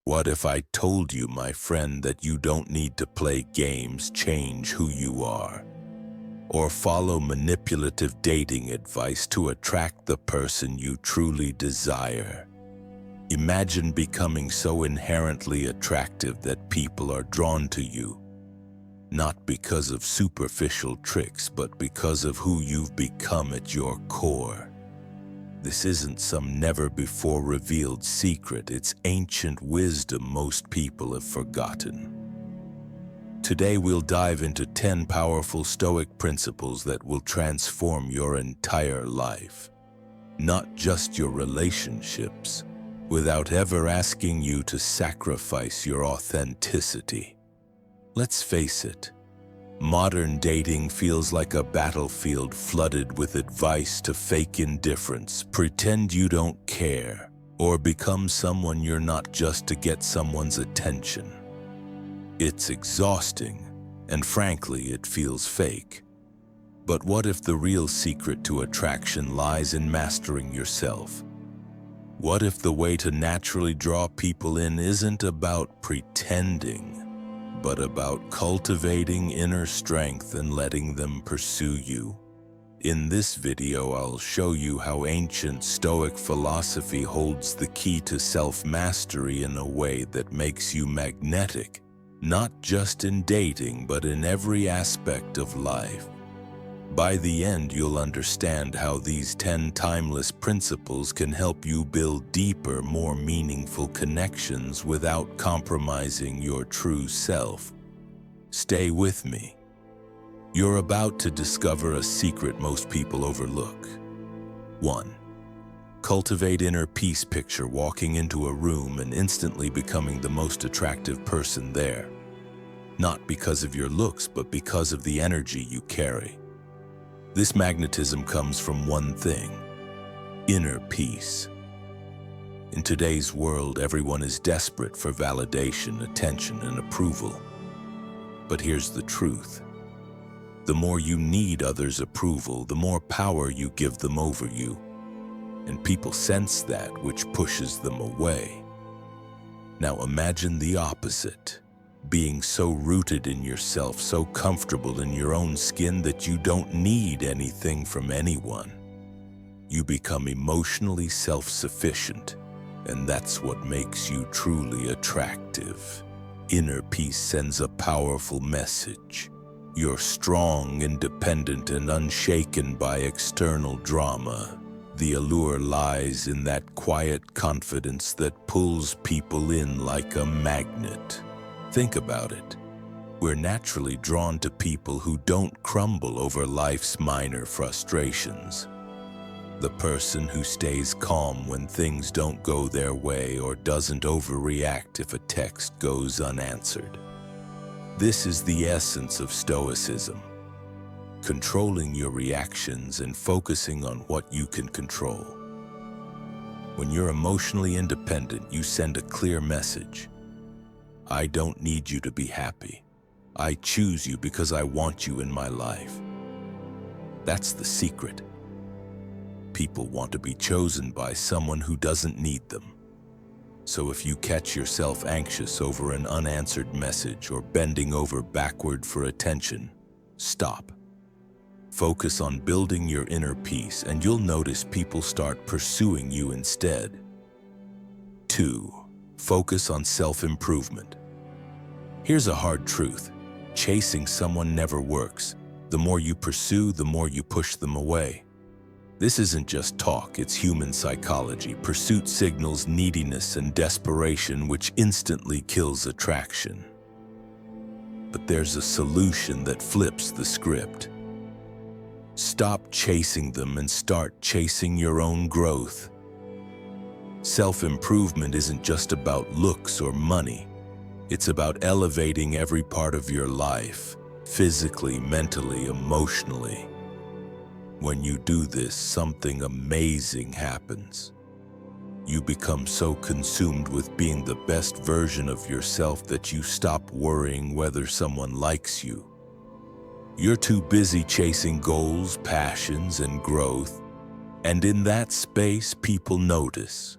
What if I told you, my friend, that you don't need to play games, change who you are, or follow manipulative dating advice to attract the person you truly desire? Imagine becoming so inherently attractive that people are drawn to you, not because of superficial tricks, but because of who you've become at your core. This isn't some never-before-revealed secret, it's ancient wisdom most people have forgotten. Today we'll dive into 10 powerful Stoic principles that will transform your entire life, not just your relationships, without ever asking you to sacrifice your authenticity. Let's face it, modern dating feels like a battlefield flooded with advice to fake indifference, pretend you don't care, or become someone you're not just to get someone's attention. It's exhausting, and frankly, it feels fake. But what if the real secret to attraction lies in mastering yourself? What if the way to naturally draw people in isn't about pretending, but about cultivating inner strength and letting them pursue you? In this video, I'll show you how ancient Stoic philosophy holds the key to self-mastery in a way that makes you magnetic, not just in dating, but in every aspect of life. By the end, you'll understand how these 10 timeless principles can help you build deeper, more meaningful connections without compromising your true self. Stay with me. You're about to discover a secret most people overlook. 1. Cultivate inner peace. Picture walking into a room and instantly becoming the most attractive person there. Not because of your looks, but because of the energy you carry. This magnetism comes from one thing: inner peace. In today's world, everyone is desperate for validation, attention, and approval. But here's the truth. The more you need others' approval, the more power you give them over you. And people sense that, which pushes them away. Now imagine the opposite. Being so rooted in yourself, so comfortable in your own skin that you don't need anything from anyone. You become emotionally self-sufficient, and that's what makes you truly attractive. Inner peace sends a powerful message. You're strong, independent, and unshaken by external drama. The allure lies in that quiet confidence that pulls people in like a magnet. Think about it. We're naturally drawn to people who don't crumble over life's minor frustrations. The person who stays calm when things don't go their way or doesn't overreact if a text goes unanswered. This is the essence of Stoicism. Controlling your reactions and focusing on what you can control. When you're emotionally independent, you send a clear message. I don't need you to be happy. I choose you because I want you in my life. That's the secret. People want to be chosen by someone who doesn't need them. So if you catch yourself anxious over an unanswered message or bending over backward for attention, stop. Focus on building your inner peace, and you'll notice people start pursuing you instead. 2. Focus on self-improvement. Here's a hard truth. Chasing someone never works. The more you pursue, the more you push them away. This isn't just talk, it's human psychology. Pursuit signals neediness and desperation, which instantly kills attraction. But there's a solution that flips the script. Stop chasing them and start chasing your own growth. Self-improvement isn't just about looks or money. It's about elevating every part of your life, physically, mentally, emotionally. When you do this, something amazing happens. You become so consumed with being the best version of yourself that you stop worrying whether someone likes you. You're too busy chasing goals, passions, and growth, and in that space, people notice.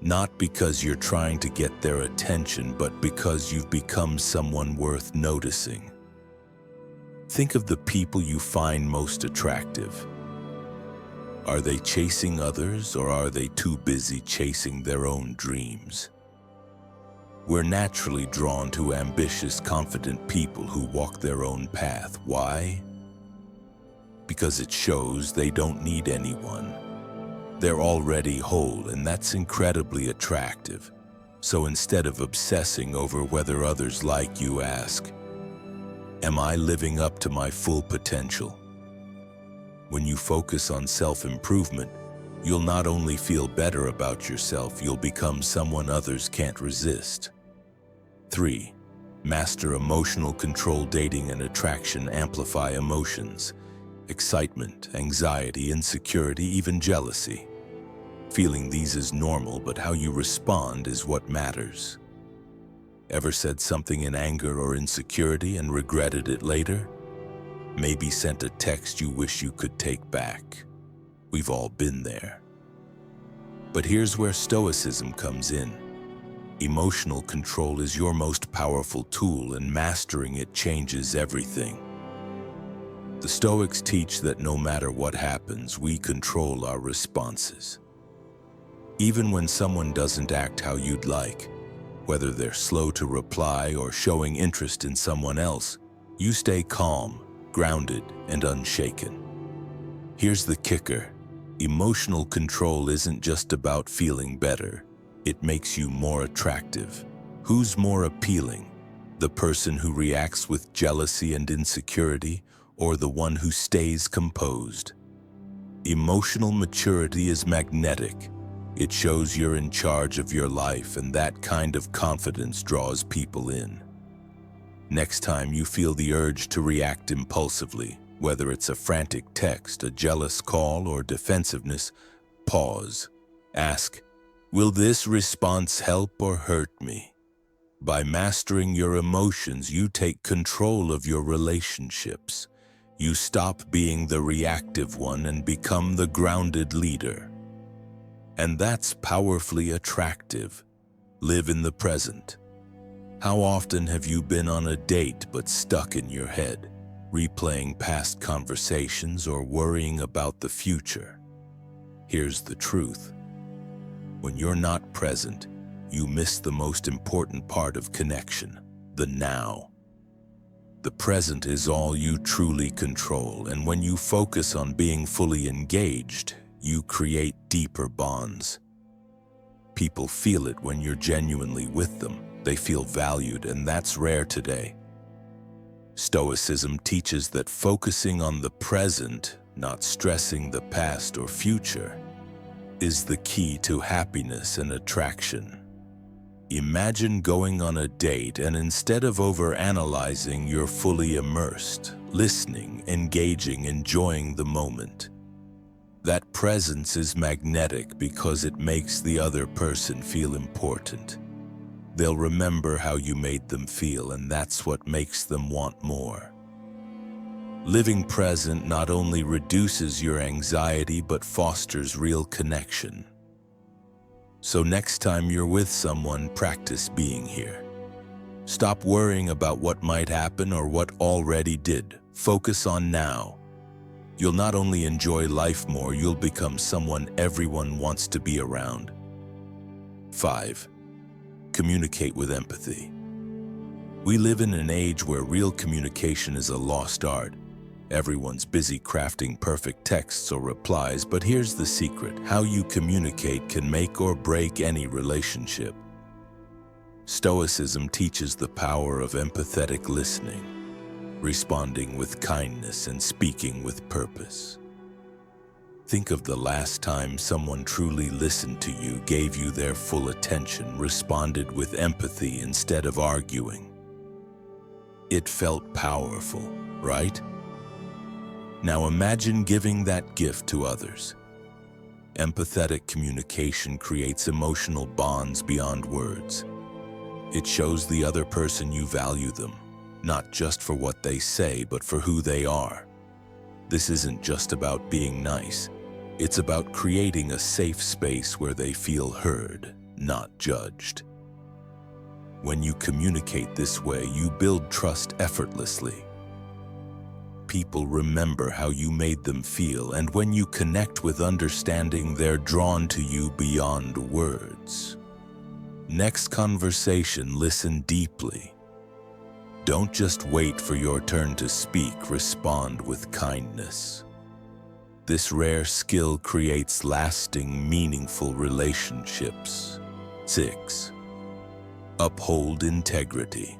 Not because you're trying to get their attention, but because you've become someone worth noticing. Think of the people you find most attractive. Are they chasing others, or are they too busy chasing their own dreams? We're naturally drawn to ambitious, confident people who walk their own path. Why? Because it shows they don't need anyone. They're already whole, and that's incredibly attractive. So instead of obsessing over whether others like you, ask, am I living up to my full potential? When you focus on self-improvement, you'll not only feel better about yourself, you'll become someone others can't resist. 3. Master emotional control. Dating and attraction amplify emotions. Excitement, anxiety, insecurity, even jealousy. Feeling these is normal, but how you respond is what matters. Ever said something in anger or insecurity and regretted it later? Maybe sent a text you wish you could take back. We've all been there. But here's where Stoicism comes in. Emotional control is your most powerful tool, and mastering it changes everything. The Stoics teach that no matter what happens, we control our responses. Even when someone doesn't act how you'd like, whether they're slow to reply or showing interest in someone else, you stay calm, grounded, and unshaken. Here's the kicker. Emotional control isn't just about feeling better. It makes you more attractive. Who's more appealing? The person who reacts with jealousy and insecurity, or the one who stays composed? Emotional maturity is magnetic. It shows you're in charge of your life, and that kind of confidence draws people in. Next time you feel the urge to react impulsively, whether it's a frantic text, a jealous call, or defensiveness, pause. Ask, will this response help or hurt me? By mastering your emotions, you take control of your relationships. You stop being the reactive one and become the grounded leader. And that's powerfully attractive. Live in the present. How often have you been on a date but stuck in your head, replaying past conversations or worrying about the future? Here's the truth. When you're not present, you miss the most important part of connection, the now. The present is all you truly control, and when you focus on being fully engaged, you create deeper bonds. People feel it when you're genuinely with them. They feel valued, and that's rare today. Stoicism teaches that focusing on the present, not stressing the past or future, is the key to happiness and attraction. Imagine going on a date, and instead of overanalyzing, you're fully immersed, listening, engaging, enjoying the moment. That presence is magnetic because it makes the other person feel important. They'll remember how you made them feel, and that's what makes them want more. Living present not only reduces your anxiety but fosters real connection. So next time you're with someone, practice being here. Stop worrying about what might happen or what already did. Focus on now. You'll not only enjoy life more, you'll become someone everyone wants to be around. 5. Communicate with empathy. We live in an age where real communication is a lost art. Everyone's busy crafting perfect texts or replies, but here's the secret. How you communicate can make or break any relationship. Stoicism teaches the power of empathetic listening, responding with kindness and speaking with purpose. Think of the last time someone truly listened to you, gave you their full attention, responded with empathy instead of arguing. It felt powerful, right? Now imagine giving that gift to others. Empathetic communication creates emotional bonds beyond words. It shows the other person you value them, not just for what they say, but for who they are. This isn't just about being nice. It's about creating a safe space where they feel heard, not judged. When you communicate this way, you build trust effortlessly. People remember how you made them feel, and when you connect with understanding, they're drawn to you beyond words. Next conversation, listen deeply. Don't just wait for your turn to speak, respond with kindness. This rare skill creates lasting, meaningful relationships. 6. Uphold integrity.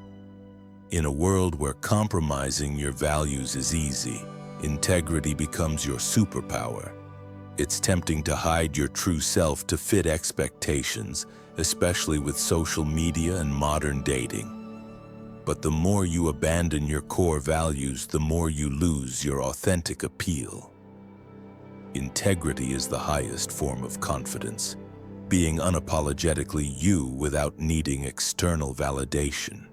In a world where compromising your values is easy, integrity becomes your superpower. It's tempting to hide your true self to fit expectations, especially with social media and modern dating. But the more you abandon your core values, the more you lose your authentic appeal. Integrity is the highest form of confidence, being unapologetically you without needing external validation.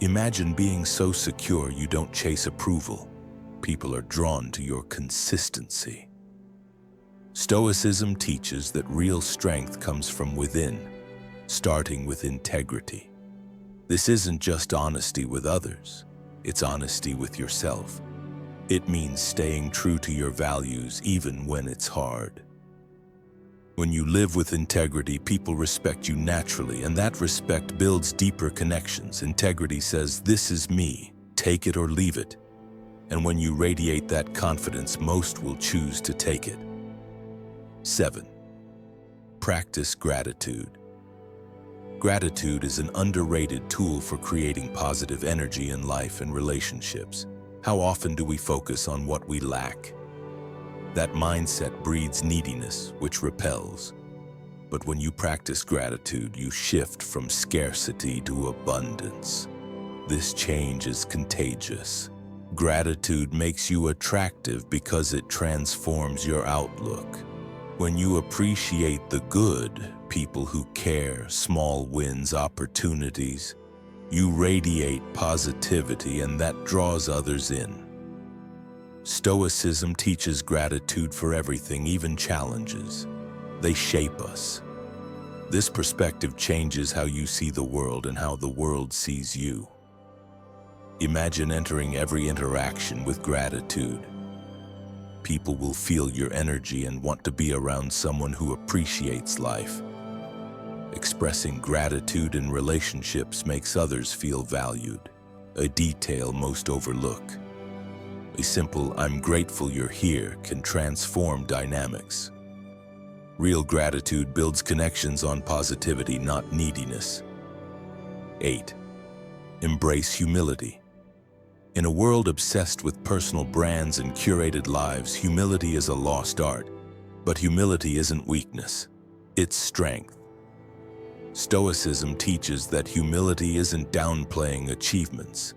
Imagine being so secure you don't chase approval. People are drawn to your consistency. Stoicism teaches that real strength comes from within, starting with integrity. This isn't just honesty with others, it's honesty with yourself. It means staying true to your values even when it's hard. When you live with integrity, people respect you naturally, and that respect builds deeper connections. Integrity says, "This is me, take it or leave it." And when you radiate that confidence, most will choose to take it. 7. Practice gratitude. Gratitude is an underrated tool for creating positive energy in life and relationships. How often do we focus on what we lack? That mindset breeds neediness, which repels. But when you practice gratitude, you shift from scarcity to abundance. This change is contagious. Gratitude makes you attractive because it transforms your outlook. When you appreciate the good, people who care, small wins, opportunities, you radiate positivity, and that draws others in. Stoicism teaches gratitude for everything, even challenges. They shape us. This perspective changes how you see the world and how the world sees you. Imagine entering every interaction with gratitude. People will feel your energy and want to be around someone who appreciates life. Expressing gratitude in relationships makes others feel valued, a detail most overlook. A simple "I'm grateful you're here" can transform dynamics. Real gratitude builds connections on positivity, not neediness. 8. Embrace humility. In a world obsessed with personal brands and curated lives, humility is a lost art. But humility isn't weakness, it's strength. Stoicism teaches that humility isn't downplaying achievements.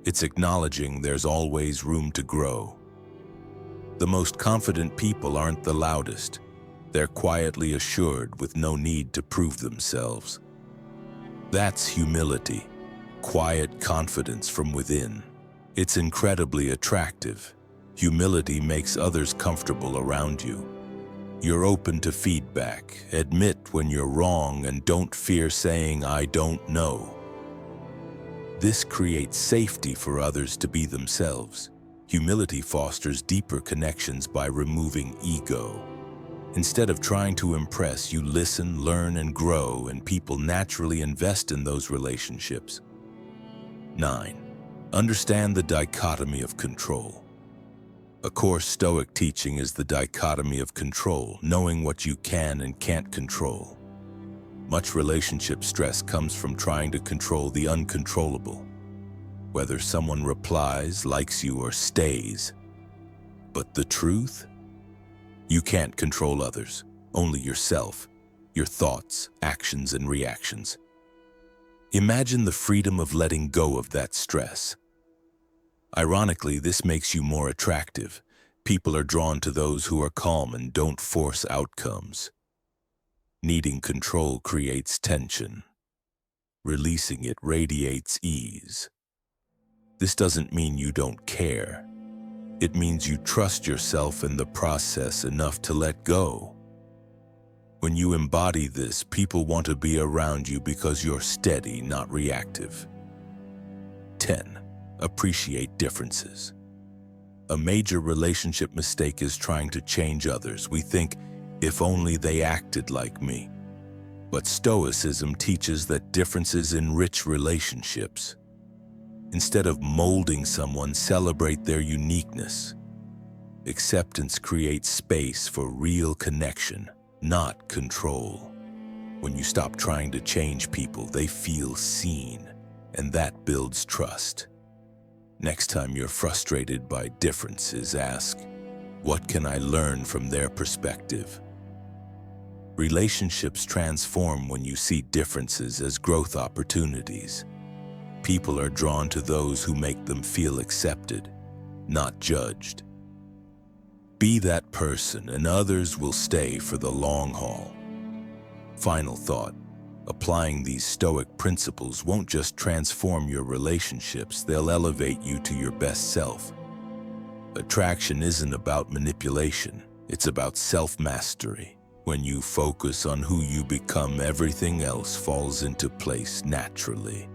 It's acknowledging there's always room to grow. The most confident people aren't the loudest. They're quietly assured with no need to prove themselves. That's humility, quiet confidence from within. It's incredibly attractive. Humility makes others comfortable around you. You're open to feedback, admit when you're wrong, and don't fear saying, "I don't know." This creates safety for others to be themselves. Humility fosters deeper connections by removing ego. Instead of trying to impress, you listen, learn, and grow, and people naturally invest in those relationships. 9. Understand the dichotomy of control. A core Stoic teaching is the dichotomy of control, knowing what you can and can't control. Much relationship stress comes from trying to control the uncontrollable, whether someone replies, likes you, or stays. But the truth? You can't control others, only yourself, your thoughts, actions, and reactions. Imagine the freedom of letting go of that stress. Ironically, this makes you more attractive. People are drawn to those who are calm and don't force outcomes. Needing control creates tension. Releasing it radiates ease. This doesn't mean you don't care. It means you trust yourself in the process enough to let go. When you embody this, people want to be around you because you're steady, not reactive. 10. Appreciate differences. A major relationship mistake is trying to change others. We think, if only they acted like me. But Stoicism teaches that differences enrich relationships. Instead of molding someone, celebrate their uniqueness. Acceptance creates space for real connection, not control. When you stop trying to change people, they feel seen, and that builds trust. Next time you're frustrated by differences, ask, what can I learn from their perspective? Relationships transform when you see differences as growth opportunities. People are drawn to those who make them feel accepted, not judged. Be that person, and others will stay for the long haul. Final thought. Applying these Stoic principles won't just transform your relationships, they'll elevate you to your best self. Attraction isn't about manipulation, it's about self-mastery. When you focus on who you become, everything else falls into place naturally.